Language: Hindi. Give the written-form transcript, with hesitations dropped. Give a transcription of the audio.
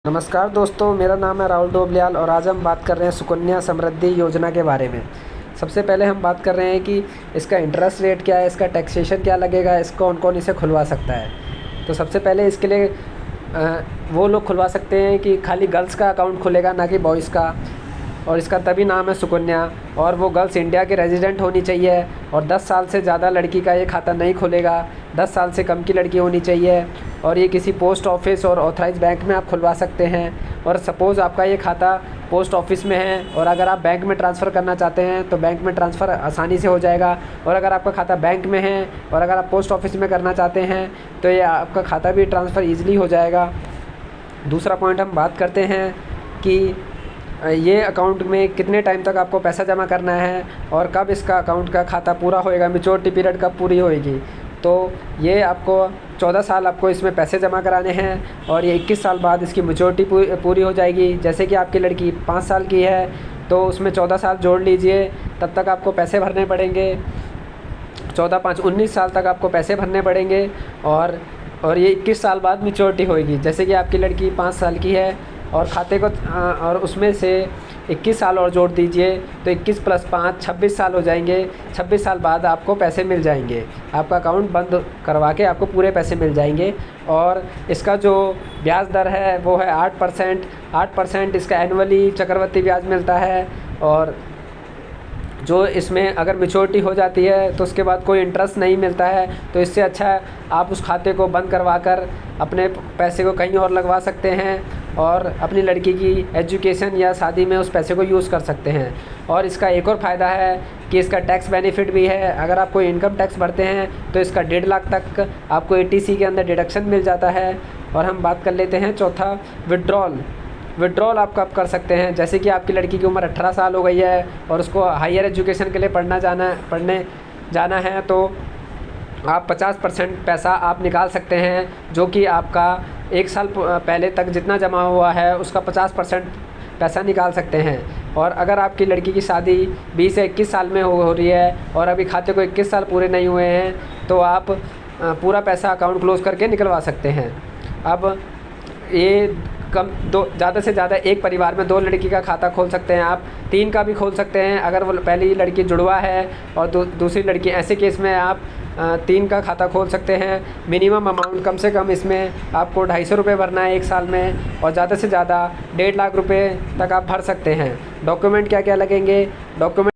नमस्कार दोस्तों, मेरा नाम है राहुल डोबलियाल और आज हम बात कर रहे हैं सुकन्या समृद्धि योजना के बारे में। सबसे पहले हम बात कर रहे हैं कि इसका इंटरेस्ट रेट क्या है, इसका टैक्सेशन क्या लगेगा, इसको कौन-कौन इसे खुलवा सकता है। तो सबसे पहले इसके लिए वो लोग खुलवा सकते हैं कि खाली गर्ल्स का अकाउंट खुलेगा, ना कि बॉयज़ का। और इसका तभी नाम है सुकन्या, और वो गर्ल्स इंडिया के रेजिडेंट होनी चाहिए और 10 साल से ज़्यादा लड़की का ये खाता नहीं खुलेगा। 10 साल से कम की लड़की होनी चाहिए और ये किसी पोस्ट ऑफिस और ऑथराइज बैंक में आप खुलवा सकते हैं। और सपोज़ आपका ये खाता पोस्ट ऑफिस में है और अगर आप बैंक में ट्रांसफ़र करना चाहते हैं तो बैंक में ट्रांसफ़र आसानी से हो जाएगा। और अगर आपका खाता बैंक में है और अगर आप पोस्ट ऑफिस में करना चाहते हैं तो ये आपका खाता भी ट्रांसफ़र ईज़िली हो जाएगा। दूसरा पॉइंट हम बात करते हैं कि ये अकाउंट में कितने टाइम तक आपको पैसा जमा करना है और कब इसका अकाउंट का खाता पूरा होएगा, मैच्योरिटी पीरियड कब पूरी होएगी। तो ये आपको 14 साल आपको इसमें पैसे जमा कराने हैं और ये 21 साल बाद इसकी मैच्योरिटी पूरी हो जाएगी। जैसे कि आपकी लड़की 5 साल की है तो उसमें 14 साल जोड़ लीजिए, तब तक आपको पैसे भरने पड़ेंगे। 14 5 19 साल तक आपको पैसे भरने पड़ेंगे और ये 21 साल बाद मैच्योरिटी होएगी। जैसे कि आपकी लड़की 5 साल की है और खाते को और उसमें से 21 साल और जोड़ दीजिए तो 21 + 5 26 साल हो जाएंगे। 26 साल बाद आपको पैसे मिल जाएंगे, आपका अकाउंट बंद करवा के आपको पूरे पैसे मिल जाएंगे। और इसका जो ब्याज दर है वो है 8%। 8% इसका एनुअली चक्रवृद्धि ब्याज मिलता है। और जो इसमें अगर मैच्योरिटी हो जाती है तो उसके बाद कोई इंटरेस्ट नहीं मिलता है। तो इससे अच्छा है आप उस खाते को बंद करवा कर अपने पैसे को कहीं और लगवा सकते हैं और अपनी लड़की की एजुकेशन या शादी में उस पैसे को यूज़ कर सकते हैं। और इसका एक और फ़ायदा है कि इसका टैक्स बेनिफिट भी है। अगर आप कोई इनकम टैक्स भरते हैं तो इसका 1.5 लाख तक आपको ATC के अंदर डिडक्शन मिल जाता है। और हम बात कर लेते हैं चौथा, विड्रॉल आप कब कर सकते हैं। जैसे कि आपकी लड़की की उम्र 18 साल हो गई है और उसको हायर एजुकेशन के लिए पढ़ने जाना है तो आप 50% पैसा आप निकाल सकते हैं, जो कि आपका 1 साल पहले तक जितना जमा हुआ है उसका 50% पैसा निकाल सकते हैं। और अगर आपकी लड़की की शादी 20 से 21 साल में हो रही है और अभी खाते को 21 साल पूरे नहीं हुए हैं तो आप पूरा पैसा अकाउंट क्लोज़ करके निकलवा सकते हैं। अब ये ज़्यादा से ज़्यादा एक परिवार में 2 लड़की का खाता खोल सकते हैं, आप 3 का भी खोल सकते हैं अगर वो पहली लड़की जुड़वा है और दूसरी लड़की। ऐसे केस में आप 3 का खाता खोल सकते हैं। मिनिमम अमाउंट कम से कम इसमें आपको 250 रुपये भरना है 1 साल में और ज़्यादा से ज़्यादा 1.5 लाख रुपये तक आप भर सकते हैं। डॉक्यूमेंट क्या क्या लगेंगे, डॉक्यूमेंट